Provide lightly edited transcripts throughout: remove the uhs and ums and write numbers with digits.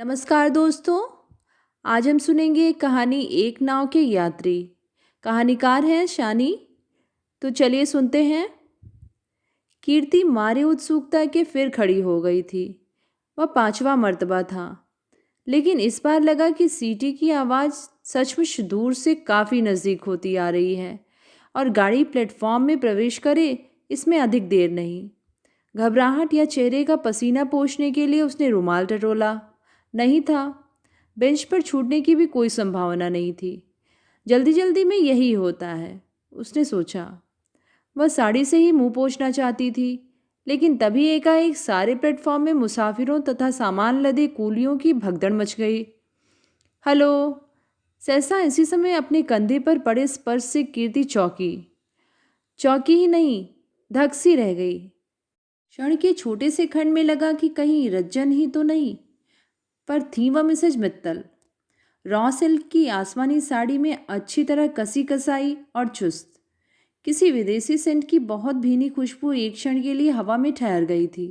नमस्कार दोस्तों। आज हम सुनेंगे कहानी एक नाव के यात्री। कहानीकार हैं शानी। तो चलिए सुनते हैं। कीर्ति मारे उत्सुकता के फिर खड़ी हो गई थी। वह पांचवा मर्तबा था, लेकिन इस बार लगा कि सीटी की आवाज़ सचमुच दूर से काफ़ी नज़दीक होती आ रही है और गाड़ी प्लेटफॉर्म में प्रवेश करे इसमें अधिक देर नहीं। घबराहट या चेहरे का पसीना पोंछने के लिए उसने रुमाल टटोला नहीं था। बेंच पर छूटने की भी कोई संभावना नहीं थी। जल्दी जल्दी में यही होता है, उसने सोचा। वह साड़ी से ही मुंह पोंछना चाहती थी, लेकिन तभी एकाएक सारे प्लेटफॉर्म में मुसाफिरों तथा सामान लदे कूलियों की भगदड़ मच गई। हेलो। सहसा इसी समय अपने कंधे पर पड़े स्पर्श से कीर्ति चौंकी। चौंकी ही नहीं, धक सी रह गई। क्षण के छोटे से खंड में लगा कि कहीं रज्जन ही तो नहीं, पर थी वह मिसेज मित्तल। रॉ सिल्क की आसमानी साड़ी में अच्छी तरह कसी कसाई और चुस्त। किसी विदेशी सेंट की बहुत भीनी खुशबू एक क्षण के लिए हवा में ठहर गई थी।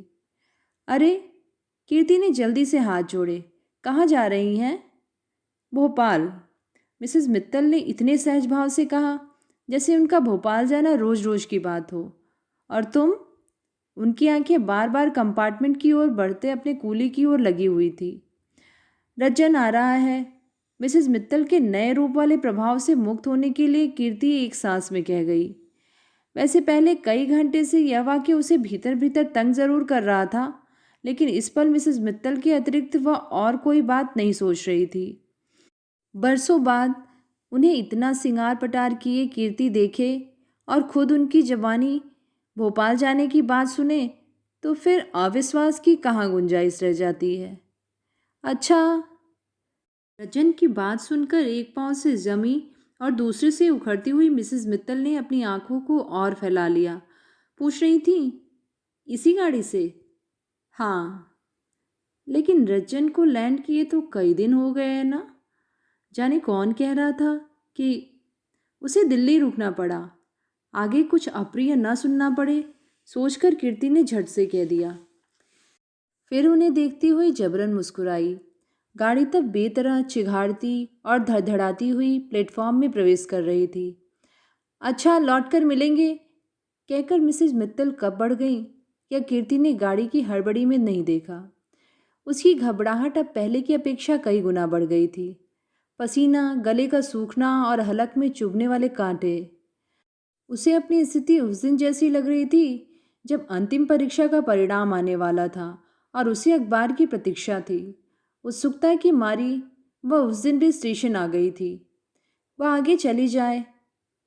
अरे, कीर्ति ने जल्दी से हाथ जोड़े। कहाँ जा रही हैं? भोपाल, मिसेज मित्तल ने इतने सहज भाव से कहा जैसे उनका भोपाल जाना रोज रोज की बात हो। और तुम? उनकी आंखें बार बार कंपार्टमेंट की ओर बढ़ते अपने कूली की ओर लगी हुई थी। रज्जन आ रहा है। मिसेज मित्तल के नए रूप वाले प्रभाव से मुक्त होने के लिए कीर्ति एक सांस में कह गई। वैसे पहले कई घंटे से यह वाक्य उसे भीतर भीतर तंग जरूर कर रहा था, लेकिन इस पल मिसेज मित्तल के अतिरिक्त वह और कोई बात नहीं सोच रही थी। बरसों बाद उन्हें इतना सिंगार पटार किए कीर्ति देखे और खुद उनकी जवानी भोपाल जाने की बात सुने तो फिर अविश्वास की कहाँ गुंजाइश रह जाती है। अच्छा। रजन की बात सुनकर एक पांव से जमी और दूसरे से उखड़ती हुई मिसेस मित्तल ने अपनी आंखों को और फैला लिया। पूछ रही थी, इसी गाड़ी से? हाँ, लेकिन रज्जन को लैंड किए तो कई दिन हो गए हैं ना। जाने कौन कह रहा था कि उसे दिल्ली रुकना पड़ा। आगे कुछ अप्रिय न सुनना पड़े सोचकर कीर्ति ने झट से कह दिया। फिर उन्हें देखती हुई जबरन मुस्कुराई। गाड़ी तब बेतरह चिघाड़ती और धड़धड़ाती हुई प्लेटफॉर्म में प्रवेश कर रही थी। अच्छा, लौट कर मिलेंगे, कहकर मिसेज मित्तल कब बढ़ गईं या कीर्ति ने गाड़ी की हड़बड़ी में नहीं देखा। उसकी घबराहट अब पहले की अपेक्षा कई गुना बढ़ गई थी। पसीना, गले का सूखना और हलक में चुभने वाले कांटे। उसे अपनी स्थिति उस दिन जैसी लग रही थी जब अंतिम परीक्षा का परिणाम आने वाला था और उसे अखबार की प्रतीक्षा थी। उत्सुकता की मारी वह उस दिन भी स्टेशन आ गई थी। वह आगे चली जाए,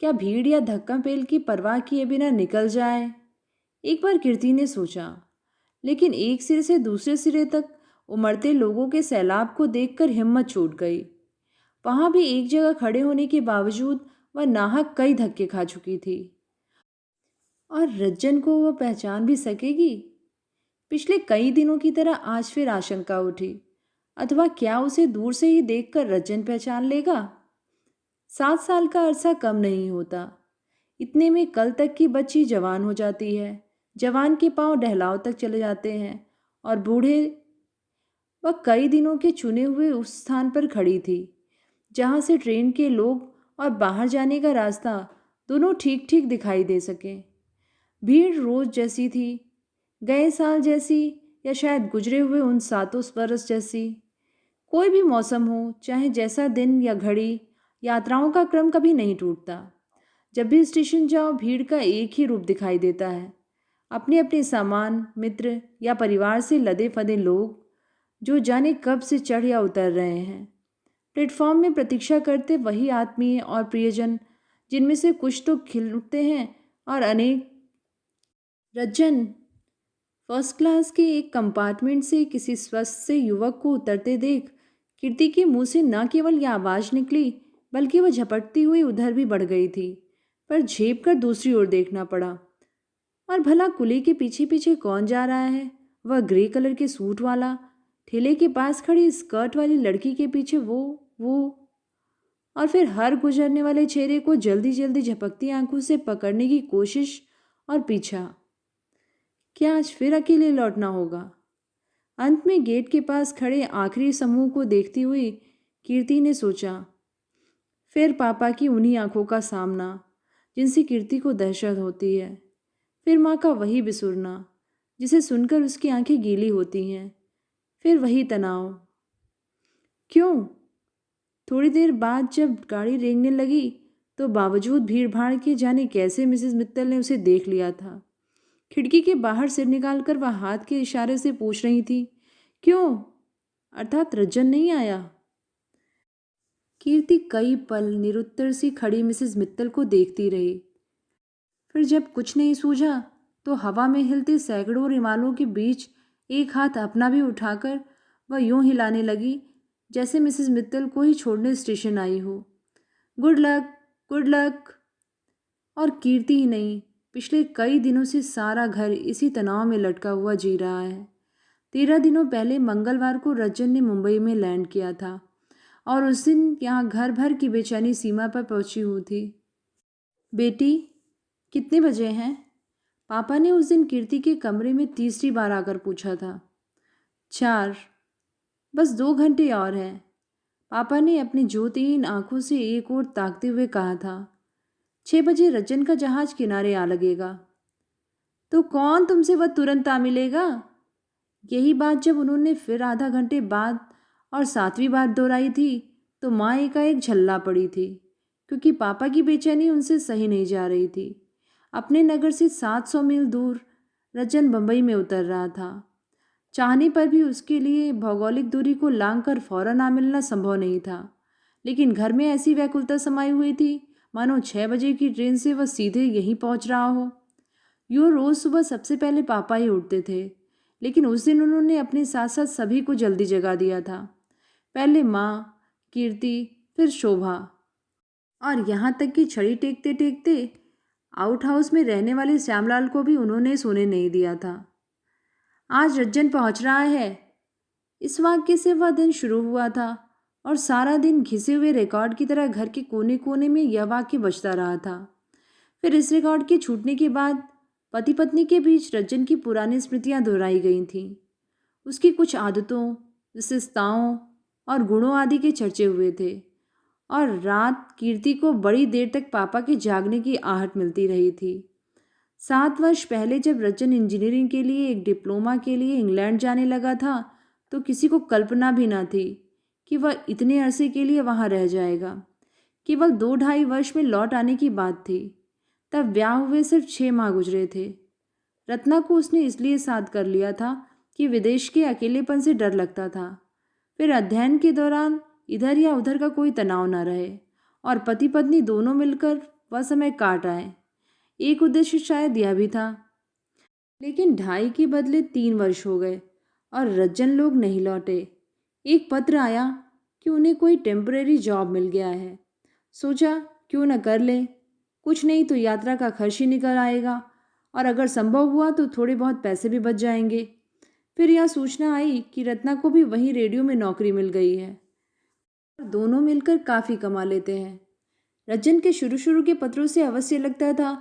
क्या भीड़ या धक्का पेल की परवाह किए बिना निकल जाए? एक बार कीर्ति ने सोचा, लेकिन एक सिरे से दूसरे सिरे तक उमड़ते लोगों के सैलाब को देखकर हिम्मत छूट गई। वहां भी एक जगह खड़े होने के बावजूद वह नाहक कई धक्के खा चुकी थी। और रज्जन को वह पहचान भी सकेगी? पिछले कई दिनों की तरह आज फिर आशंका उठी। अथवा क्या उसे दूर से ही देखकर रज्जन पहचान लेगा? 7 साल का अरसा कम नहीं होता। इतने में कल तक की बच्ची जवान हो जाती है, जवान के पांव डहलाव तक चले जाते हैं और बूढ़े। वह कई दिनों के चुने हुए उस स्थान पर खड़ी थी जहां से ट्रेन के लोग और बाहर जाने का रास्ता दोनों ठीक ठीक दिखाई दे सके। भीड़ रोज जैसी थी, गए साल जैसी, या शायद गुजरे हुए उन 7 बरस जैसी। कोई भी मौसम हो, चाहे जैसा दिन या घड़ी, यात्राओं का क्रम कभी नहीं टूटता। जब भी स्टेशन जाओ भीड़ का एक ही रूप दिखाई देता है। अपने अपने सामान, मित्र या परिवार से लदे फदे लोग जो जाने कब से चढ़ या उतर रहे हैं। प्लेटफॉर्म में प्रतीक्षा करते वही आत्मीय और प्रियजन, जिनमें से कुछ तो खिलते हैं और अनेक। रज्जन। फर्स्ट क्लास के एक कंपार्टमेंट से किसी स्वस्थ से युवक को उतरते देख कीर्ति के मुंह से न केवल यह आवाज़ निकली, बल्कि वह झपटती हुई उधर भी बढ़ गई थी। पर झेप कर दूसरी ओर देखना पड़ा। और भला कुली के पीछे पीछे कौन जा रहा है? वह ग्रे कलर के सूट वाला, ठेले के पास खड़ी स्कर्ट वाली लड़की के पीछे वो और फिर हर गुजरने वाले चेहरे को जल्दी जल्दी झपकती आंखों से पकड़ने की कोशिश और पीछा। क्या आज फिर अकेले लौटना होगा? अंत में गेट के पास खड़े आखिरी समूह को देखती हुई कीर्ति ने सोचा। फिर पापा की उन्हीं आंखों का सामना जिनसे कीर्ति को दहशत होती है। फिर माँ का वही बिसुरना जिसे सुनकर उसकी आंखें गीली होती हैं। फिर वही तनाव। क्यों? थोड़ी देर बाद जब गाड़ी रेंगने लगी तो बावजूद भीड़ भाड़ के जाने कैसे मिसेस मित्तल ने उसे देख लिया था। खिड़की के बाहर सिर निकालकर वह हाथ के इशारे से पूछ रही थी, क्यों? अर्थात रज्जन नहीं आया। कीर्ति कई पल निरुत्तर सी खड़ी मिसेस मित्तल को देखती रही। फिर जब कुछ नहीं सूझा तो हवा में हिलते सैकड़ों रुमालों के बीच एक हाथ अपना भी उठाकर वह यूं हिलाने लगी जैसे मिसेस मित्तल को ही छोड़ने स्टेशन आई हो। Good luck, good luck. और कीर्ति ही नहीं, पिछले कई दिनों से सारा घर इसी तनाव में लटका हुआ जी रहा है। 13 दिनों पहले मंगलवार को रज्जन ने मुंबई में लैंड किया था और उस दिन यहाँ घर भर की बेचैनी सीमा पर पहुंची हुई थी। बेटी, कितने बजे हैं? पापा ने उस दिन कीर्ति के कमरे में तीसरी बार आकर पूछा था। 4। बस 2 घंटे और हैं। पापा ने अपनी ज्योतिहीन आंखों से एक ओर ताकते हुए कहा था। 6 बजे रज्जन का जहाज किनारे आ लगेगा। तो कौन तुमसे वह तुरंत आ मिलेगा? यही बात जब उन्होंने फिर आधा घंटे बाद और 7वीं बार दोहराई थी तो माँ एकाएक झल्ला पड़ी थी, क्योंकि पापा की बेचैनी उनसे सही नहीं जा रही थी। अपने नगर से 700 मील दूर रज्जन बंबई में उतर रहा था। चाहने पर भी उसके लिए भौगोलिक दूरी को लांघकर फौरन आ मिलना संभव नहीं था, लेकिन घर में ऐसी व्याकुलता समाई हुई थी मानो 6 बजे की ट्रेन से वह सीधे यहीं पहुंच रहा हो। यूँ रोज़ सुबह सबसे पहले पापा ही उठते थे, लेकिन उस दिन उन्होंने अपने साथ साथ सभी को जल्दी जगा दिया था। पहले माँ, कीर्ति, फिर शोभा, और यहाँ तक कि छड़ी टेकते टेकते आउट हाउस में रहने वाले श्यामलाल को भी उन्होंने सोने नहीं दिया था। आज रज्जन पहुंच रहा है। इस वाक्य से वह दिन शुरू हुआ था और सारा दिन घिसे हुए रिकॉर्ड की तरह घर के कोने कोने में यह वाक्य बजता रहा था। फिर इस रिकॉर्ड के छूटने के बाद पति पत्नी के बीच रज्जन की पुरानी स्मृतियां दोहराई गई थीं। उसकी कुछ आदतों, विशेषताओं और गुणों आदि के चर्चे हुए थे और रात कीर्ति को बड़ी देर तक पापा के जागने की आहट मिलती रही थी। 7 वर्ष पहले जब रज्जन इंजीनियरिंग के लिए एक डिप्लोमा के लिए इंग्लैंड जाने लगा था तो किसी को कल्पना भी ना थी कि वह इतने अरसे के लिए वहाँ रह जाएगा। केवल 2-2.5 वर्ष में लौट आने की बात थी। तब ब्याह हुए सिर्फ 6 माह गुजरे थे। रत्ना को उसने इसलिए साथ कर लिया था कि विदेश के अकेलेपन से डर लगता था। फिर अध्ययन के दौरान इधर या उधर का कोई तनाव न रहे और पति पत्नी दोनों मिलकर वह समय काट आए। एक उद्देश्य शायद यह भी था। लेकिन 2.5 के बदले 3 वर्ष हो गए और रज्जन लोग नहीं लौटे। एक पत्र आया कि उन्हें कोई टेम्परेरी जॉब मिल गया है। सोचा क्यों न कर लें, कुछ नहीं तो यात्रा का खर्च ही निकल आएगा और अगर संभव हुआ तो थोड़े बहुत पैसे भी बच जाएंगे। फिर यह सूचना आई कि रत्ना को भी वहीं रेडियो में नौकरी मिल गई है। दोनों मिलकर काफ़ी कमा लेते हैं। रज्जन के शुरू शुरू के पत्रों से अवश्य लगता था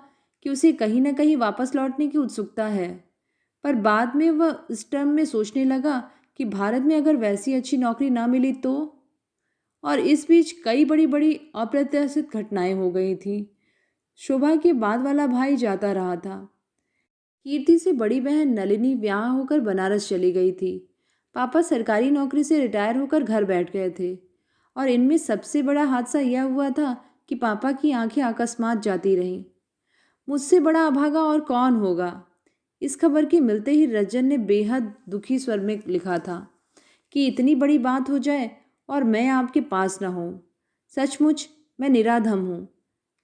कि उसे कहीं न कहीं वापस लौटने की उत्सुकता है, पर बाद में वह इस टर्म में सोचने लगा कि भारत में अगर वैसी अच्छी नौकरी ना मिली तो। और इस बीच कई बड़ी बड़ी अप्रत्याशित घटनाएं हो गई थीं। शोभा के बाद वाला भाई जाता रहा था। कीर्ति से बड़ी बहन नलिनी ब्याह होकर बनारस चली गई थी। पापा सरकारी नौकरी से रिटायर होकर घर बैठ गए थे और इनमें सबसे बड़ा हादसा यह हुआ था कि पापा की आंखें अकस्मात जाती रहीं। मुझसे बड़ा अभागा और कौन होगा, इस खबर के मिलते ही रज्जन ने बेहद दुखी स्वर में लिखा था कि इतनी बड़ी बात हो जाए और मैं आपके पास ना हूँ। सचमुच मैं निराधम हूँ।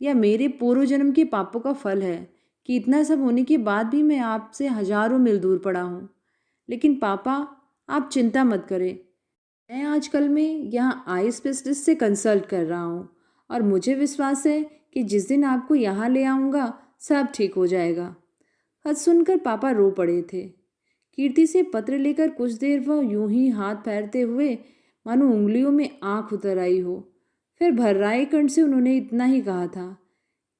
यह मेरे पूर्व जन्म के पापों का फल है कि इतना सब होने के बाद भी मैं आपसे हजारों मील दूर पड़ा हूँ। लेकिन पापा, आप चिंता मत करें। मैं आजकल में यहाँ आई स्पेशलिस्ट से कंसल्ट कर रहा हूँ और मुझे विश्वास है कि जिस दिन आपको यहाँ ले आऊँगा सब ठीक हो जाएगा। खत सुनकर पापा रो पड़े थे। कीर्ति से पत्र लेकर कुछ देर वह यूं ही हाथ फेरते हुए मानो उंगलियों में आंख उतर आई हो। फिर भर्राए कंठ से उन्होंने इतना ही कहा था,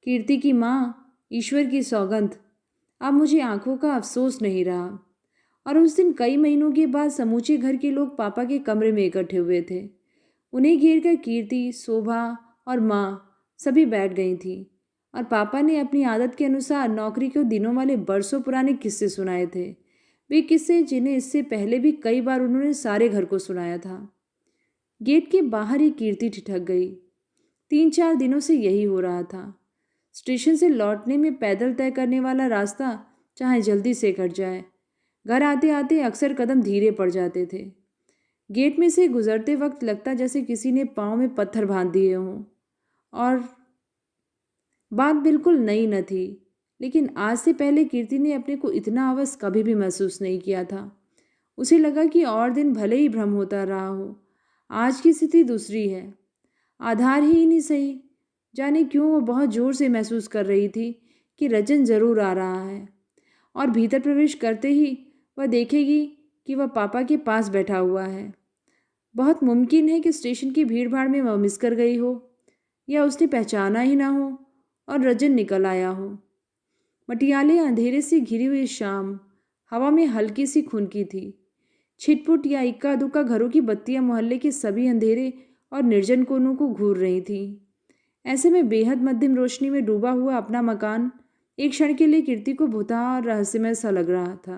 कीर्ति की माँ, ईश्वर की सौगंध, अब मुझे आंखों का अफसोस नहीं रहा। और उस दिन कई महीनों के बाद समूचे घर के लोग पापा के कमरे में इकट्ठे हुए थे। उन्हें घेर कर कीर्ति, शोभा और माँ सभी बैठ गई थीं और पापा ने अपनी आदत के अनुसार नौकरी के दिनों वाले बरसों पुराने किस्से सुनाए थे। वे किस्से जिन्हें इससे पहले भी कई बार उन्होंने सारे घर को सुनाया था। गेट के बाहर ही कीर्ति ठिठक गई। 3-4 दिनों से यही हो रहा था। स्टेशन से लौटने में पैदल तय करने वाला रास्ता चाहे जल्दी से कट जाए, घर आते आते अक्सर कदम धीरे पड़ जाते थे। गेट में से गुजरते वक्त लगता जैसे किसी ने पाँव में पत्थर बांध दिए हों। और बात बिल्कुल नई न थी, लेकिन आज से पहले कीर्ति ने अपने को इतना अवश कभी भी महसूस नहीं किया था। उसे लगा कि और दिन भले ही भ्रम होता रहा हो, आज की स्थिति दूसरी है। आधार ही नहीं सही, जाने क्यों वो बहुत जोर से महसूस कर रही थी कि रजन जरूर आ रहा है और भीतर प्रवेश करते ही वह देखेगी कि वह पापा के पास बैठा हुआ है। बहुत मुमकिन है कि स्टेशन की भीड़ भाड़ में वह मिस कर गई हो या उसने पहचाना ही ना हो और रजन निकल आया हो। मटियाले अंधेरे से घिरी हुई शाम हवा में हल्की सी खुनकी थी। छिटपुट या इक्का दुक्का घरों की बत्तियां मोहल्ले के सभी अंधेरे और निर्जन कोनों को घूर रही थीं। ऐसे में बेहद मध्यम रोशनी में डूबा हुआ अपना मकान एक क्षण के लिए कीर्ति को भुता और रहस्यमय सा लग रहा था।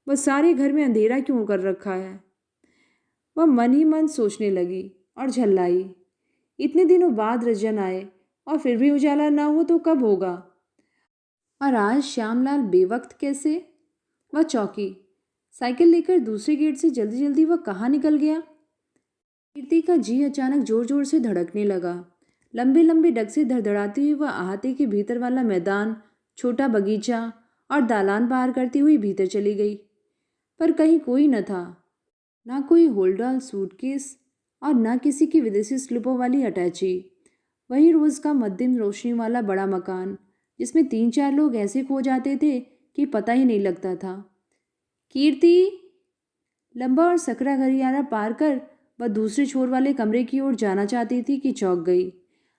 वह सारे घर में अंधेरा क्यों कर रखा है? वह मन ही मन सोचने लगी और झल्लाई। इतने दिनों बाद रजन आए और फिर भी उजाला ना हो तो कब होगा? और आज श्यामलाल बेवक्त कैसे? वह चौंकी। साइकिल लेकर दूसरे गेट से जल्दी जल्दी वह कहाँ निकल गया? कीर्ति का जी अचानक जोर जोर से धड़कने लगा। लंबे लंबे डग से धड़धड़ाती हुई वह अहाते के भीतर वाला मैदान, छोटा बगीचा और दालान पार करती हुई भीतर चली गई। पर कहीं कोई न था, ना कोई होल्डॉल सूटकेस और ना किसी की विदेशी स्लिपों वाली अटैची। वही रोज का मध्यम रोशनी वाला बड़ा मकान, जिसमें 3-4 लोग ऐसे खो जाते थे कि पता ही नहीं लगता था। कीर्ति! लंबा और सकरा गलियारा पार कर वह दूसरे छोर वाले कमरे की ओर जाना चाहती थी कि चौंक गई।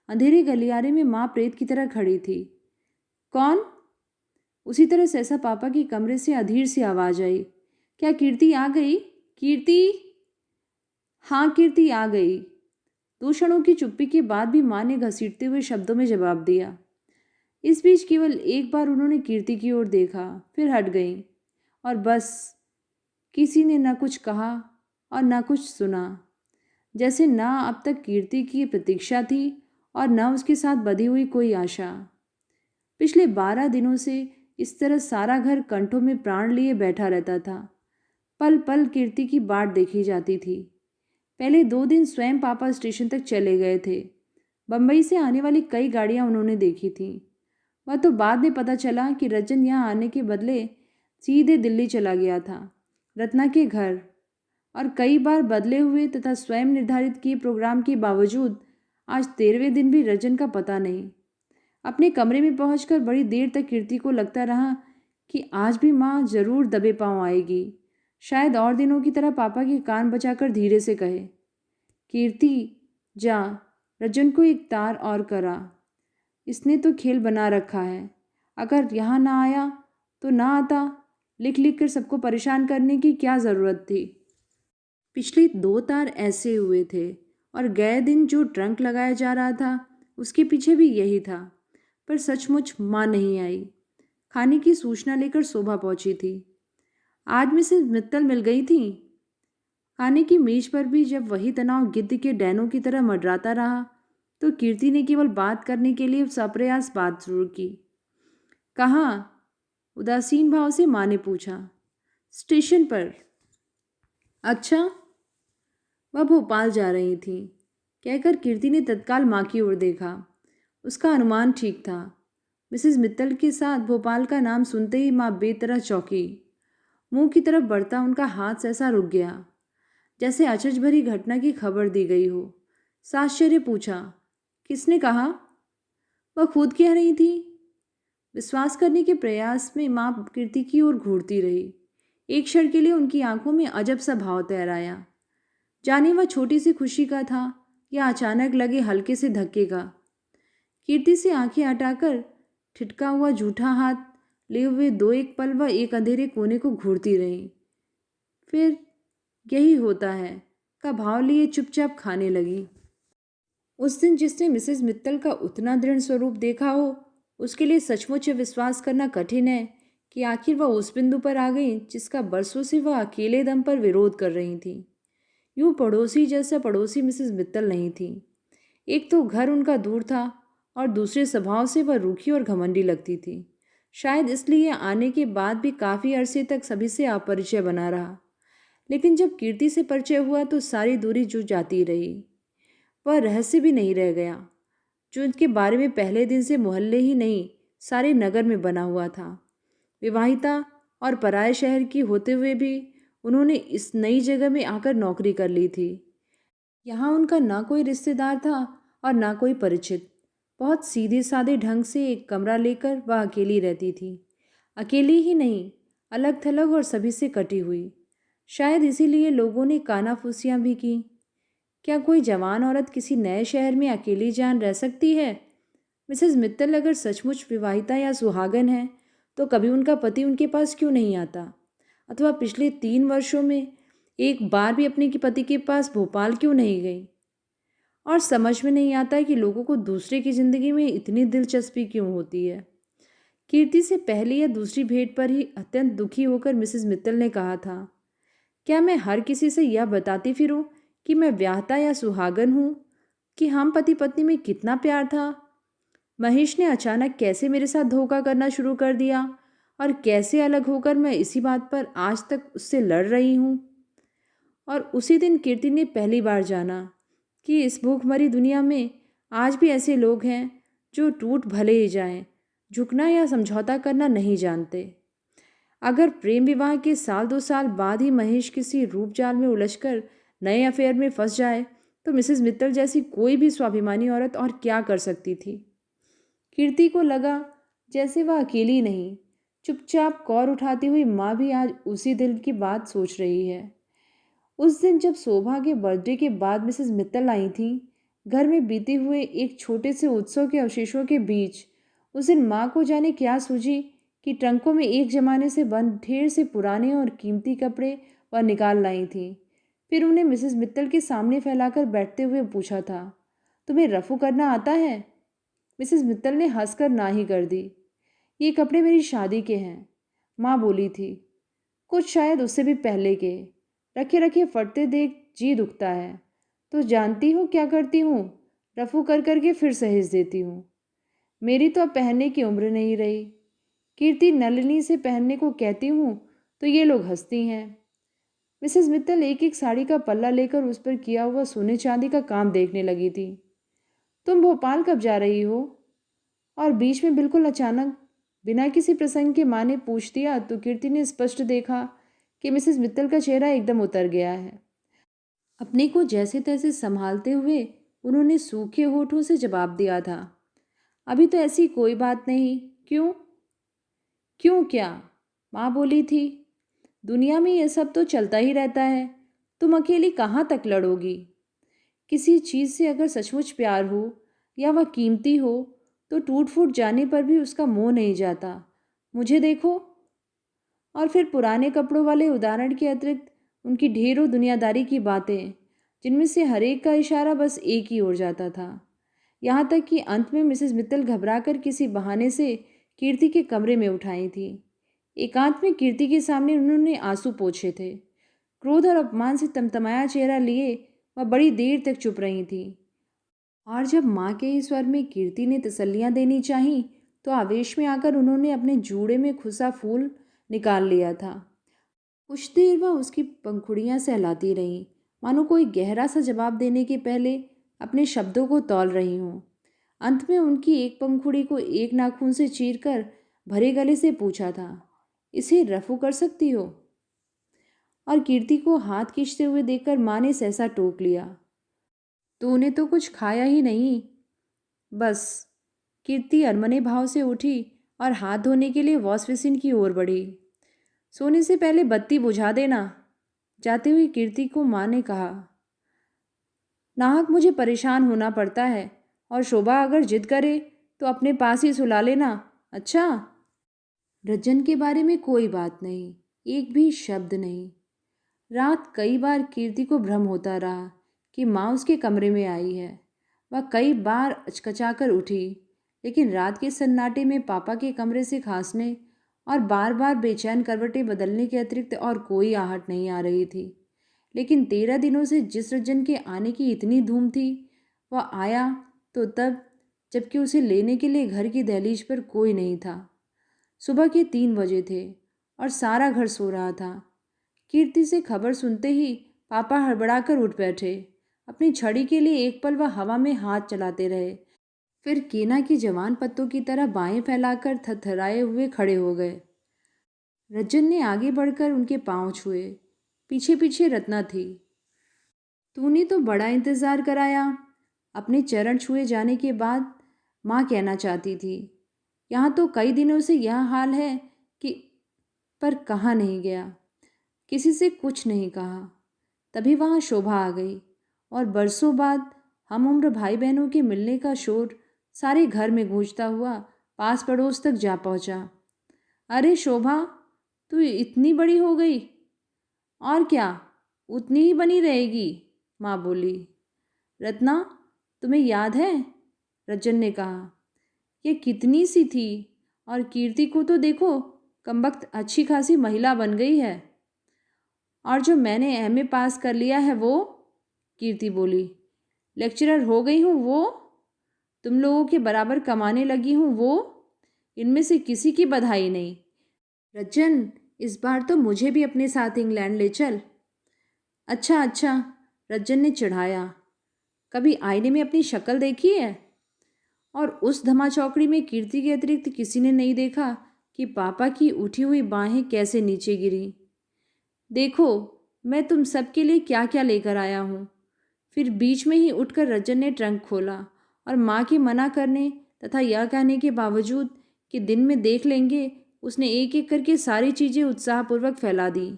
अंधेरे गलियारे में माँ प्रेत की तरह खड़ी थी। कौन? उसी तरह सहसा पापा के कमरे से अधीर सी आवाज आई। क्या कीर्ति आ गई? कीर्ति! हाँ, कीर्ति आ गई। 2 क्षणों की चुप्पी के बाद भी माँ ने घसीटते हुए शब्दों में जवाब दिया। इस बीच केवल एक बार उन्होंने कीर्ति की ओर देखा, फिर हट गईं और बस। किसी ने न कुछ कहा और न कुछ सुना, जैसे न अब तक कीर्ति की प्रतीक्षा थी और न उसके साथ बधी हुई कोई आशा। पिछले 12 दिनों से इस तरह सारा घर कंठों में प्राण लिए बैठा रहता था। पल पल कीर्ति की बाट देखी जाती थी। पहले 2 दिन स्वयं पापा स्टेशन तक चले गए थे। बम्बई से आने वाली कई गाड़ियां उन्होंने देखी थीं। वह तो बाद में पता चला कि रजन यहाँ आने के बदले सीधे दिल्ली चला गया था, रत्ना के घर। और कई बार बदले हुए तथा स्वयं निर्धारित किए प्रोग्राम के बावजूद आज 13वें दिन भी रजन का पता नहीं। अपने कमरे में पहुंचकर बड़ी देर तक कीर्ति को लगता रहा कि आज भी माँ जरूर दबे पांव आएगी। शायद और दिनों की तरह पापा के कान बचाकर धीरे से कहे, कीर्ति जा, रजन को एक तार और करा। इसने तो खेल बना रखा है। अगर यहाँ ना आया तो ना आता। लिख लिख कर सबको परेशान करने की क्या ज़रूरत थी? पिछले 2 तार ऐसे हुए थे और गए दिन जो ट्रंक लगाया जा रहा था उसके पीछे भी यही था। पर सचमुच माँ नहीं आई। खाने की सूचना लेकर शोभा पहुंची थी। आज मिसेस मित्तल मिल गई थी। खाने की मेज पर भी जब वही तनाव गिद्ध के डैनों की तरह मंडराता रहा तो कीर्ति ने केवल बात करने के लिए सप्रयास बात शुरू की। कहाँ? उदासीन भाव से माँ ने पूछा। स्टेशन पर। अच्छा? वह भोपाल जा रही थी, कहकर कीर्ति ने तत्काल माँ की ओर देखा। उसका अनुमान ठीक था। मिसेस मित्तल के साथ भोपाल का नाम सुनते ही माँ बेतरह चौंकी। मुंह की तरफ बढ़ता उनका हाथ सहसा रुक गया, जैसे अचरज भरी घटना की खबर दी गई हो। साश्चर्य पूछा, किसने कहा? वह खुद कह रही थी। विश्वास करने के प्रयास में माँ कीर्ति की ओर घूरती रही। एक क्षण के लिए उनकी आंखों में अजब सा भाव तैराया, जाने वह छोटी सी खुशी का था या अचानक लगे हल्के से धक्के का। कीर्ति से आंखें हटाकर ठिठका हुआ झूठा हाथ लिए हुए दो एक पल वह एक अंधेरे कोने को घूरती रही। फिर यही होता है का भाव लिए चुपचाप खाने लगी। उस दिन जिसने मिसेस मित्तल का उतना दृढ़ स्वरूप देखा हो, उसके लिए सचमुच यह विश्वास करना कठिन है कि आखिर वह उस बिंदु पर आ गई जिसका बरसों से वह अकेले दम पर विरोध कर रही थी। यूं पड़ोसी जैसा पड़ोसी मिसेस मित्तल नहीं थी। एक तो घर उनका दूर था और दूसरे स्वभाव से वह रूखी और घमंडी लगती थी। शायद इसलिए आने के बाद भी काफ़ी अरसे तक सभी से अपरिचय बना रहा। लेकिन जब कीर्ति से परिचय हुआ तो सारी दूरी जुड़ जाती रही। वह रहस्य भी नहीं रह गया जो उनके बारे में पहले दिन से मोहल्ले ही नहीं सारे नगर में बना हुआ था। विवाहिता और पराये शहर की होते हुए भी उन्होंने इस नई जगह में आकर नौकरी कर ली थी। यहाँ उनका ना कोई रिश्तेदार था और ना कोई परिचित। बहुत सीधे सादे ढंग से एक कमरा लेकर वह अकेली रहती थी। अकेली ही नहीं, अलग थलग और सभी से कटी हुई। शायद इसीलिए लोगों ने कानाफूसियाँ भी की। क्या कोई जवान औरत किसी नए शहर में अकेली जान रह सकती है? मिसेस मित्तल अगर सचमुच विवाहिता या सुहागन है तो कभी उनका पति उनके पास क्यों नहीं आता? अथवा पिछले 3 वर्षों में एक बार भी अपने के पति के पास भोपाल क्यों नहीं गई? और समझ में नहीं आता कि लोगों को दूसरे की ज़िंदगी में इतनी दिलचस्पी क्यों होती है। कीर्ति से पहली या दूसरी भेंट पर ही अत्यंत दुखी होकर मिसेस मित्तल ने कहा था, क्या मैं हर किसी से यह बताती फिरूं कि मैं ब्याहता या सुहागन हूँ, कि हम पति पत्नी में कितना प्यार था? महेश ने अचानक कैसे मेरे साथ धोखा करना शुरू कर दिया और कैसे अलग होकर मैं इसी बात पर आज तक उससे लड़ रही हूँ। और उसी दिन कीर्ति ने पहली बार जाना कि इस भूखमरी दुनिया में आज भी ऐसे लोग हैं जो टूट भले ही जाएं, झुकना या समझौता करना नहीं जानते। अगर प्रेम विवाह के साल 2 साल बाद ही महेश किसी रूप जाल में उलझकर नए अफेयर में फंस जाए तो मिसेस मित्तल जैसी कोई भी स्वाभिमानी औरत और क्या कर सकती थी। कीर्ति को लगा जैसे वह अकेली नहीं, चुपचाप कौर उठाती हुई माँ भी आज उसी दिल की बात सोच रही है। उस दिन जब शोभा के बर्थडे के बाद मिसेस मित्तल आई थी, घर में बीते हुए एक छोटे से उत्सव के अवशेषों के बीच उस दिन माँ को जाने क्या सूझी कि ट्रंकों में एक जमाने से बंद ढेर से पुराने और कीमती कपड़े वह निकाल लाई थी। फिर उन्हें मिसेस मित्तल के सामने फैलाकर बैठते हुए पूछा था, तुम्हें रफू करना आता है? मिसेस मित्तल ने हंसकर ना ही कर दी। ये कपड़े मेरी शादी के हैं, माँ बोली थी, कुछ शायद उससे भी पहले के। रखे रखे फटते देख जी दुखता है। तो जानती हो क्या करती हूँ? रफू कर करके फिर सहेज देती हूँ। मेरी तो अब पहनने की उम्र नहीं रही। कीर्ति नलिनी से पहनने को कहती हूँ तो ये लोग हंसती हैं। मिसेस मित्तल एक एक साड़ी का पल्ला लेकर उस पर किया हुआ सोने चांदी का काम देखने लगी थी। तुम भोपाल कब जा रही हो? और बीच में बिल्कुल अचानक बिना किसी प्रसंग के माँ ने पूछ दिया तो कीर्ति ने स्पष्ट देखा कि मिसेस मित्तल का चेहरा एकदम उतर गया है। अपने को जैसे तैसे संभालते हुए उन्होंने सूखे होठों से जवाब दिया था, अभी तो ऐसी कोई बात नहीं। क्यों? क्यों क्या? माँ बोली थी, दुनिया में ये सब तो चलता ही रहता है, तुम अकेली कहाँ तक लड़ोगी? किसी चीज़ से अगर सचमुच प्यार हो या वह कीमती हो तो टूट फूट जाने पर भी उसका मोह नहीं जाता। मुझे देखो। और फिर पुराने कपड़ों वाले उदाहरण के अतिरिक्त उनकी ढेरों दुनियादारी की बातें, जिनमें से हर एक का इशारा बस एक ही ओर जाता था। यहाँ तक कि अंत में मिसेस मित्तल घबराकर किसी बहाने से कीर्ति के कमरे में उठाई थी। एकांत में कीर्ति के सामने उन्होंने आंसू पोंछे थे। क्रोध और अपमान से तमतमाया चेहरा लिए वह बड़ी देर तक चुप रही थी। और जब माँ के ही स्वर में कीर्ति ने तसल्लियाँ देनी चाहीं तो आवेश में आकर उन्होंने अपने जूड़े में खुसा फूल निकाल लिया था। कुछ देर वह उसकी पंखुड़ियाँ सहलाती रहीं, मानो कोई गहरा सा जवाब देने के पहले अपने शब्दों को तौल रही हों। अंत में उनकी एक पंखुड़ी को एक नाखून से चीरकर भरे गले से पूछा था, इसे रफू कर सकती हो? और कीर्ति को हाथ खींचते हुए देखकर माँ ने सहसा टोक लिया, तूने तो कुछ खाया ही नहीं। बस। कीर्ति अनमने भाव से उठी और हाथ धोने के लिए वॉश बेसिन की ओर बढ़ी। सोने से पहले बत्ती बुझा देना। जाते हुए कीर्ति को माँ ने कहा, नाहक मुझे परेशान होना पड़ता है और शोभा अगर जिद करे तो अपने पास ही सुला लेना। अच्छा? रज्जन के बारे में कोई बात नहीं, एक भी शब्द नहीं। रात कई बार कीर्ति को भ्रम होता रहा कि माँ उसके कमरे में आई है। वह कई बार अचकचाकर उठी, लेकिन रात के सन्नाटे में पापा के कमरे से खांसने और बार बार बेचैन करवटें बदलने के अतिरिक्त और कोई आहट नहीं आ रही थी। लेकिन 13 दिनों से जिस रज्जन के आने की इतनी धूम थी, वह आया तो तब, जबकि उसे लेने के लिए घर की दहलीज पर कोई नहीं था। सुबह के 3 बजे थे और सारा घर सो रहा था। कीर्ति से खबर सुनते ही पापा हड़बड़ाकर उठ बैठे। अपनी छड़ी के लिए एक पल वह हवा में हाथ चलाते रहे, फिर केना की जवान पत्तों की तरह बाहें फैलाकर थरथराए हुए खड़े हो गए। रज्जन ने आगे बढ़कर उनके पांव छुए। पीछे पीछे रत्ना थी। तूने तो बड़ा इंतजार कराया। अपने चरण छुए जाने के बाद माँ कहना चाहती थी। यहाँ तो कई दिनों से यह हाल है कि, पर कहाँ नहीं गया, किसी से कुछ नहीं कहा। तभी वहाँ शोभा आ गई और बरसों बाद हम उम्र भाई बहनों के मिलने का शोर सारे घर में गूंजता हुआ पास पड़ोस तक जा पहुँचा। अरे शोभा, तू इतनी बड़ी हो गई। और क्या, उतनी ही बनी रहेगी, माँ बोली। रत्ना, तुम्हें याद है, रज्जन ने कहा, ये कितनी सी थी और कीर्ति को तो देखो, कमबख्त अच्छी खासी महिला बन गई है। और जो मैंने एमए पास कर लिया है वो, कीर्ति बोली। लेक्चरर हो गई हूँ वो, तुम लोगों के बराबर कमाने लगी हूँ वो, इनमें से किसी की बधाई नहीं। रज्जन, इस बार तो मुझे भी अपने साथ इंग्लैंड ले चल। अच्छा अच्छा, रज्जन ने चिढ़ाया। कभी आईने में अपनी शक्ल देखी है? और उस धमाचौकड़ी में कीर्ति के अतिरिक्त किसी ने नहीं देखा कि पापा की उठी हुई बाहें कैसे नीचे गिरी। देखो, मैं तुम सबके लिए क्या क्या लेकर आया हूँ। फिर बीच में ही उठकर रज्जन ने ट्रंक खोला और माँ के मना करने तथा यह कहने के बावजूद कि दिन में देख लेंगे, उसने एक एक करके सारी चीज़ें उत्साहपूर्वक फैला दी।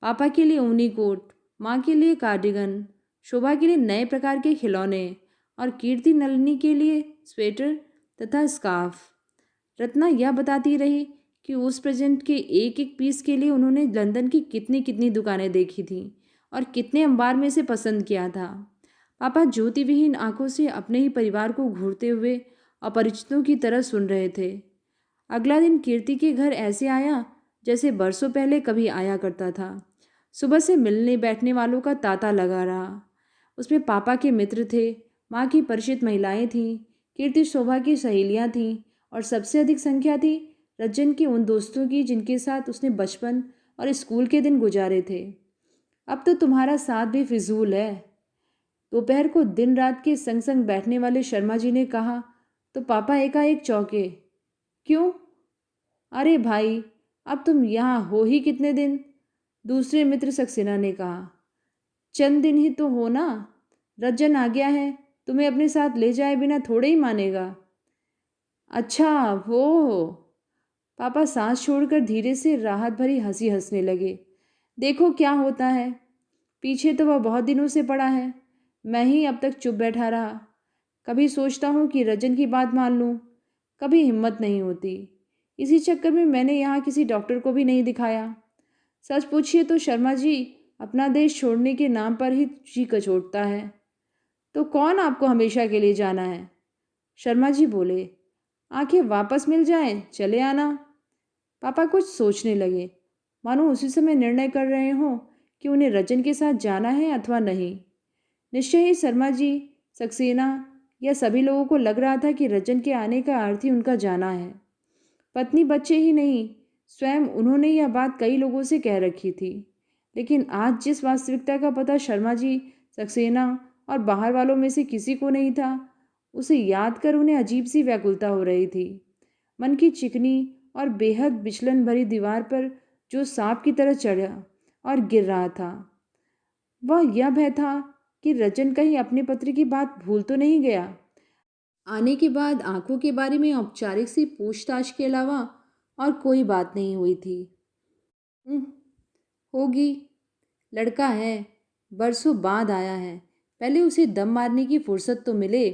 पापा के लिए ऊनी कोट, माँ के लिए कार्डिगन, शोभा के लिए नए प्रकार के खिलौने और कीर्ति नलिनी के लिए स्वेटर तथा स्कार्फ। रत्ना यह बताती रही कि उस प्रेजेंट के एक एक पीस के लिए उन्होंने लंदन की कितनी कितनी दुकानें देखी थीं और कितने अंबार में से पसंद किया था। पापा ज्योति विहीन आंखों से अपने ही परिवार को घूरते हुए अपरिचितों की तरह सुन रहे थे। अगला दिन कीर्ति के घर ऐसे आया जैसे बरसों पहले कभी आया करता था। सुबह से मिलने बैठने वालों का तांता लगा रहा। उसमें पापा के मित्र थे, माँ की परिचित महिलाएं थीं, कीर्ति शोभा की सहेलियाँ थीं और सबसे अधिक संख्या थी रज्जन के उन दोस्तों की जिनके साथ उसने बचपन और स्कूल के दिन गुजारे थे। अब तो तुम्हारा साथ भी फिजूल है, दोपहर को दिन रात के संग संग बैठने वाले शर्मा जी ने कहा तो पापा एकाएक चौंके। क्यों? अरे भाई, अब तुम यहाँ हो ही कितने दिन? दूसरे मित्र सक्सेना ने कहा। चंद दिन ही तो हो ना, रज्जन आ गया है, तुम्हें अपने साथ ले जाए बिना थोड़े ही मानेगा। अच्छा वो हो। पापा सांस छोड़कर धीरे से राहत भरी हंसी हंसने लगे। देखो क्या होता है, पीछे तो वह बहुत दिनों से पड़ा है, मैं ही अब तक चुप बैठा रहा। कभी सोचता हूँ कि रज्जन की बात मान लूँ, कभी हिम्मत नहीं होती। इसी चक्कर में मैंने यहाँ किसी डॉक्टर को भी नहीं दिखाया। सच पूछिए तो शर्मा जी अपना देश छोड़ने के नाम पर ही जी कचोटता है। तो कौन आपको हमेशा के लिए जाना है? शर्मा जी बोले। आंखें वापस मिल जाएं, चले आना। पापा कुछ सोचने लगे, मानो उसी समय निर्णय कर रहे हों कि उन्हें रज्जन के साथ जाना है अथवा नहीं। निश्चय ही शर्मा जी, सक्सेना या सभी लोगों को लग रहा था कि रज्जन के आने का अर्थ ही उनका जाना है। पत्नी बच्चे ही नहीं, स्वयं उन्होंने यह बात कई लोगों से कह रखी थी। लेकिन आज जिस वास्तविकता का पता शर्मा जी, सक्सेना और बाहर वालों में से किसी को नहीं था, उसे याद कर उन्हें अजीब सी व्याकुलता हो रही थी। मन की चिकनी और बेहद विचलन भरी दीवार पर जो सांप की तरह चढ़ा और गिर रहा था, वह यह भय था कि रज्जन कहीं अपने पत्र की बात भूल तो नहीं गया। आने के बाद आंखों के बारे में औपचारिक सी पूछताछ के अलावा और कोई बात नहीं हुई थी। "उह, होगी, लड़का है, बरसों बाद आया है, पहले उसे दम मारने की फुर्सत तो मिले।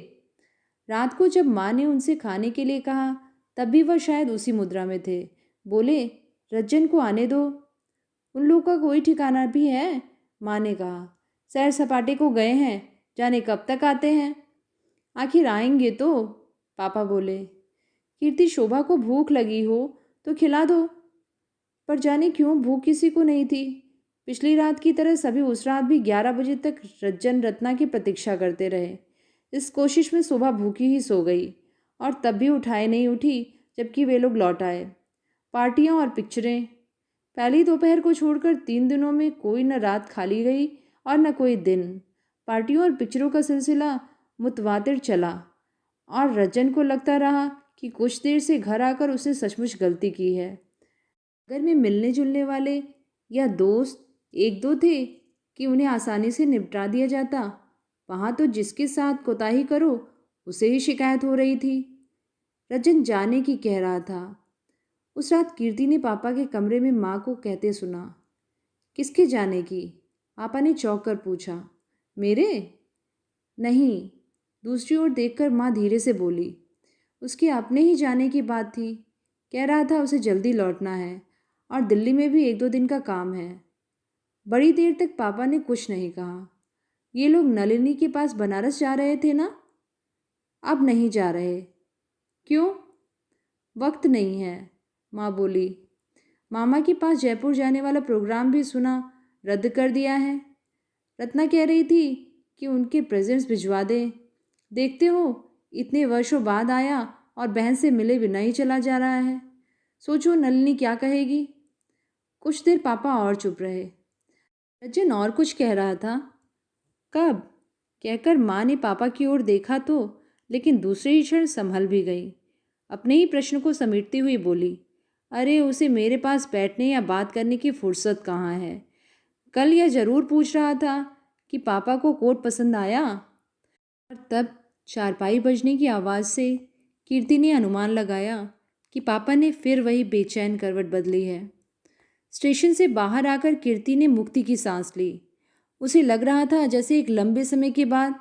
रात को जब माँ ने उनसे खाने के लिए कहा तब भी वह शायद उसी मुद्रा में थे, बोले, रज्जन को आने दो, उन लोगों का कोई ठिकाना भी है। माँ ने कहा, सैर सपाटे को गए हैं, जाने कब तक आते हैं। आखिर आएंगे तो, पापा बोले। कीर्ति, शोभा को भूख लगी हो तो खिला दो। पर जाने क्यों भूख किसी को नहीं थी। पिछली रात की तरह सभी उस रात भी 11 बजे तक रज्जन रत्ना की प्रतीक्षा करते रहे। इस कोशिश में शोभा भूखी ही सो गई और तब भी उठाए नहीं उठी जबकि वे लोग लौट आए। पार्टियां और पिक्चरें, पहली दोपहर को छोड़कर 3 दिनों में कोई न रात खाली गई और न कोई दिन। पार्टियों और पिक्चरों का सिलसिला मुतवातिर चला और रज्जन को लगता रहा कि कुछ देर से घर आकर उसने सचमुच गलती की है। घर में मिलने जुलने वाले या दोस्त एक दो थे कि उन्हें आसानी से निपटा दिया जाता, वहाँ तो जिसके साथ कोताही करो उसे ही शिकायत हो रही थी। रज्जन जाने की कह रहा था। उस रात कीर्ति ने पापा के कमरे में माँ को कहते सुना। किसके जाने की? पापा ने चौंक कर पूछा। मेरे? नहीं। दूसरी ओर देखकर माँ धीरे से बोली। उसके अपने ही जाने की बात थी। कह रहा था उसे जल्दी लौटना है और दिल्ली में भी 1-2 दिन का काम है। बड़ी देर तक पापा ने कुछ नहीं कहा। ये लोग नलिनी के पास बनारस जा रहे थे ना? अब नहीं जा रहे। क्यों? वक्त नहीं है, माँ बोली। मामा के पास जयपुर जाने वाला प्रोग्राम भी सुना रद्द कर दिया है। रत्ना कह रही थी कि उनके प्रेजेंट्स भिजवा दें। देखते हो, इतने वर्षों बाद आया और बहन से मिले बिना ही चला जा रहा है। सोचो नलिनी क्या कहेगी। कुछ देर पापा और चुप रहे। रज्जन और कुछ कह रहा था। कब? कहकर माँ ने पापा की ओर देखा तो, लेकिन दूसरे ही क्षण संभल भी गई। अपने ही प्रश्न को समेटती हुई बोली, अरे उसे मेरे पास बैठने या बात करने की फुर्सत कहाँ है। कल यह जरूर पूछ रहा था कि पापा को कोट पसंद आया। और तब चारपाई बजने की आवाज़ से कीर्ति ने अनुमान लगाया कि पापा ने फिर वही बेचैन करवट बदली है। स्टेशन से बाहर आकर कीर्ति ने मुक्ति की सांस ली। उसे लग रहा था जैसे एक लंबे समय के बाद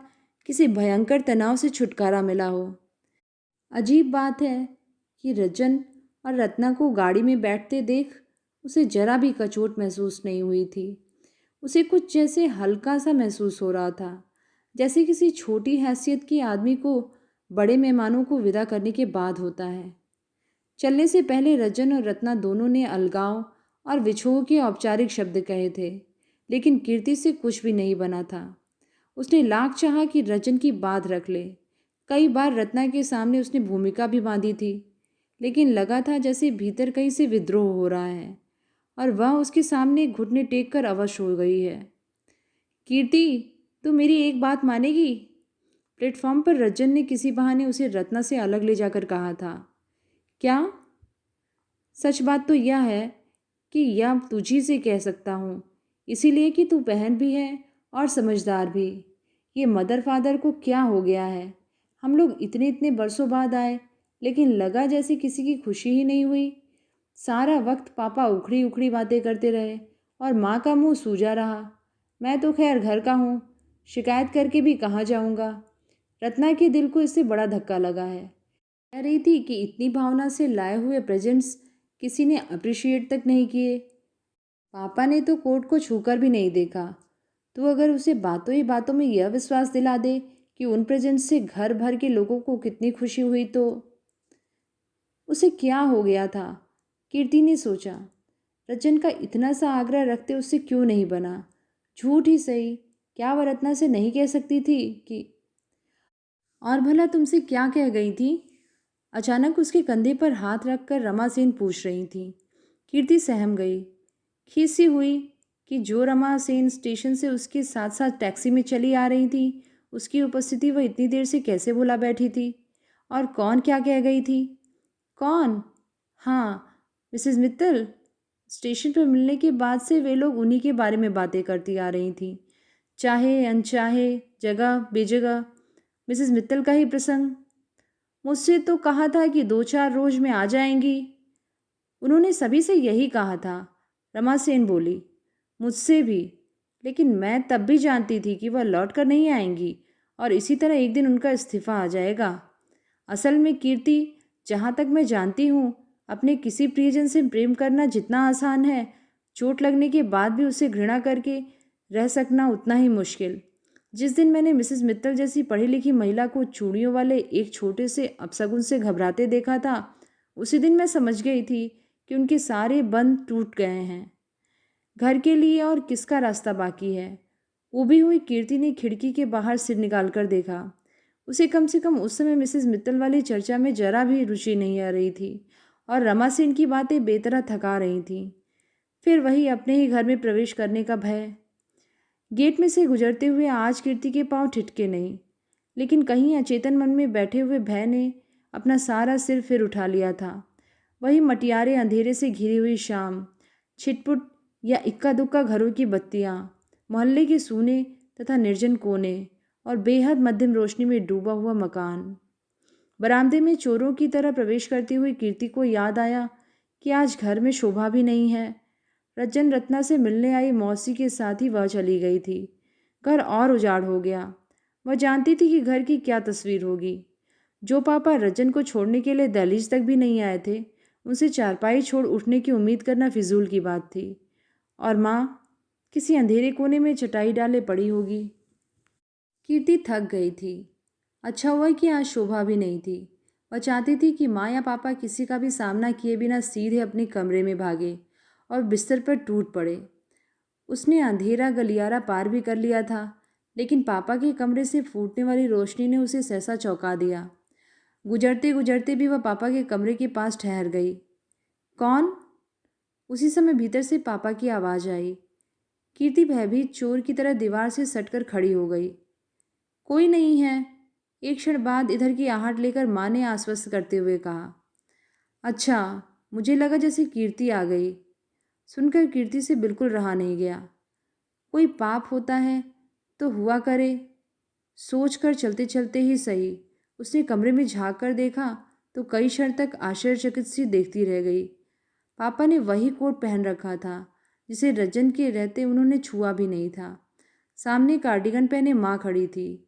किसी भयंकर तनाव से छुटकारा मिला हो। अजीब बात है कि रज्जन और रत्ना को गाड़ी में बैठते देख उसे जरा भी कचोट महसूस नहीं हुई थी। उसे कुछ जैसे हल्का सा महसूस हो रहा था, जैसे किसी छोटी हैसियत के आदमी को बड़े मेहमानों को विदा करने के बाद होता है। चलने से पहले रज्जन और रत्ना दोनों ने अलगाव और विछोह के औपचारिक शब्द कहे थे, लेकिन कीर्ति से कुछ भी नहीं बना था। उसने लाख चाहा कि रज्जन की बात रख ले। कई बार रत्ना के सामने उसने भूमिका भी बांधी थी, लेकिन लगा था जैसे भीतर कहीं से विद्रोह हो रहा है और वह उसके सामने घुटने टेक कर अवश हो गई है। कीर्ति, तू मेरी एक बात मानेगी? प्लेटफॉर्म पर रज्जन ने किसी बहाने उसे रत्ना से अलग ले जाकर कहा था। क्या? सच बात तो यह है कि यह तुझी से कह सकता हूँ, इसीलिए कि तू बहन भी है और समझदार भी। ये मदर फादर को क्या हो गया है? हम लोग इतने इतने बरसों बाद आए, लेकिन लगा जैसे किसी की खुशी ही नहीं हुई। सारा वक्त पापा उखड़ी उखड़ी बातें करते रहे और माँ का मुंह सूजा रहा। मैं तो खैर घर का हूँ, शिकायत करके भी कहाँ जाऊँगा। रत्ना के दिल को इससे बड़ा धक्का लगा है। कह रही थी कि इतनी भावना से लाए हुए प्रेजेंट्स किसी ने अप्रिशिएट तक नहीं किए। पापा ने तो कोर्ट को छूकर भी नहीं देखा। तो अगर उसे बातों ही बातों में यह विश्वास दिला दे कि उन प्रेजेंट्स से घर भर के लोगों को कितनी खुशी हुई तो उसे क्या हो गया था? कीर्ति ने सोचा। रज्जन का इतना सा आग्रह रखते उससे क्यों नहीं बना? झूठ ही सही, क्या वह रत्ना से नहीं कह सकती थी कि और भला तुमसे क्या कह गई थी? अचानक उसके कंधे पर हाथ रखकर रमा सेन पूछ रही थी। कीर्ति सहम गई। खीसी हुई कि जो रमा सेन स्टेशन से उसके साथ साथ टैक्सी में चली आ रही थी, उसकी उपस्थिति वह इतनी देर से कैसे भुला बैठी थी। और कौन क्या कह गई थी? कौन? हाँ, मिसेस मित्तल। स्टेशन पर मिलने के बाद से वे लोग उन्हीं के बारे में बातें करती आ रही थी, चाहे अनचाहे, जगह बेजगह मिसेस मित्तल का ही प्रसंग। मुझसे तो कहा था कि 2-4 रोज में आ जाएंगी। उन्होंने सभी से यही कहा था, रमा सेन बोली। मुझसे भी, लेकिन मैं तब भी जानती थी कि वह लौट कर नहीं आएंगी और इसी तरह एक दिन उनका इस्तीफा आ जाएगा। असल में कीर्ति, जहाँ तक मैं जानती हूँ, अपने किसी प्रियजन से प्रेम करना जितना आसान है, चोट लगने के बाद भी उसे घृणा करके रह सकना उतना ही मुश्किल। जिस दिन मैंने मिसेस मित्तल जैसी पढ़ी लिखी महिला को चूड़ियों वाले एक छोटे से अपशगुन से घबराते देखा था, उसी दिन मैं समझ गई थी कि उनके सारे बंध टूट गए हैं। घर के लिए और किसका रास्ता बाकी है? ऊबी हुई कीर्ति ने खिड़की के बाहर सिर निकालकर देखा। उसे कम से कम उस समय मिसेस मित्तल वाली चर्चा में जरा भी रुचि नहीं आ रही थी और रमा सेन की बातें बेतरह थका रही थीं। फिर वही अपने ही घर में प्रवेश करने का भय। गेट में से गुजरते हुए आज कीर्ति के पांव ठिठके नहीं, लेकिन कहीं अचेतन मन में बैठे हुए भय ने अपना सारा सिर फिर उठा लिया था। वही मटियारे अंधेरे से घिरी हुई शाम, छिटपुट या इक्का दुक्का घरों की बत्तियां, मोहल्ले के सूने तथा निर्जन कोने और बेहद मध्यम रोशनी में डूबा हुआ मकान। बरामदे में चोरों की तरह प्रवेश करती हुई कीर्ति को याद आया कि आज घर में शोभा भी नहीं है। रजन रत्ना से मिलने आई मौसी के साथ ही वह चली गई थी। घर और उजाड़ हो गया। वह जानती थी कि घर की क्या तस्वीर होगी। जो पापा रजन को छोड़ने के लिए दहलीज तक भी नहीं आए थे, उनसे चारपाई छोड़ उठने की उम्मीद करना फिजूल की बात थी। और माँ किसी अंधेरे कोने में चटाई डाले पड़ी होगी। कीर्ति थक गई थी। अच्छा हुआ कि आज शोभा भी नहीं थी। वह चाहती थी कि माँ या पापा किसी का भी सामना किए बिना सीधे अपने कमरे में भागे और बिस्तर पर टूट पड़े। उसने अंधेरा गलियारा पार भी कर लिया था, लेकिन पापा के कमरे से फूटने वाली रोशनी ने उसे सहसा चौंका दिया। गुजरते गुजरते भी वह पापा के कमरे के पास ठहर गई। कौन? उसी समय भीतर से पापा की आवाज़ आई। कीर्ति भयभीत चोर की तरह दीवार से सटकर खड़ी हो गई। कोई नहीं है। एक क्षण बाद इधर की आहट लेकर माँ ने आश्वस्त करते हुए कहा। अच्छा, मुझे लगा जैसे कीर्ति आ गई। सुनकर कीर्ति से बिल्कुल रहा नहीं गया। कोई पाप होता है तो हुआ करे, सोच कर चलते चलते ही सही उसने कमरे में झांक कर देखा तो कई क्षण तक आश्चर्यचकित सी देखती रह गई। पापा ने वही कोट पहन रखा था जिसे रजन के रहते उन्होंने छुआ भी नहीं था। सामने कार्डिगन पहने माँ खड़ी थी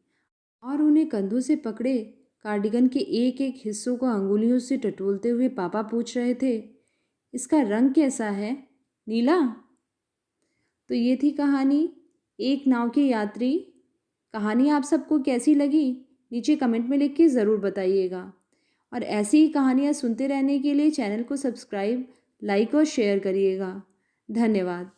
और उन्हें कंधों से पकड़े कार्डिगन के एक एक हिस्सों को अंगुलियों से टटोलते हुए पापा पूछ रहे थे, इसका रंग कैसा है? नीला? तो ये थी कहानी एक नाव के यात्री। कहानी आप सबको कैसी लगी नीचे कमेंट में लिख के ज़रूर बताइएगा। और ऐसी ही कहानियाँ सुनते रहने के लिए चैनल को सब्सक्राइब, लाइक और शेयर करिएगा। धन्यवाद।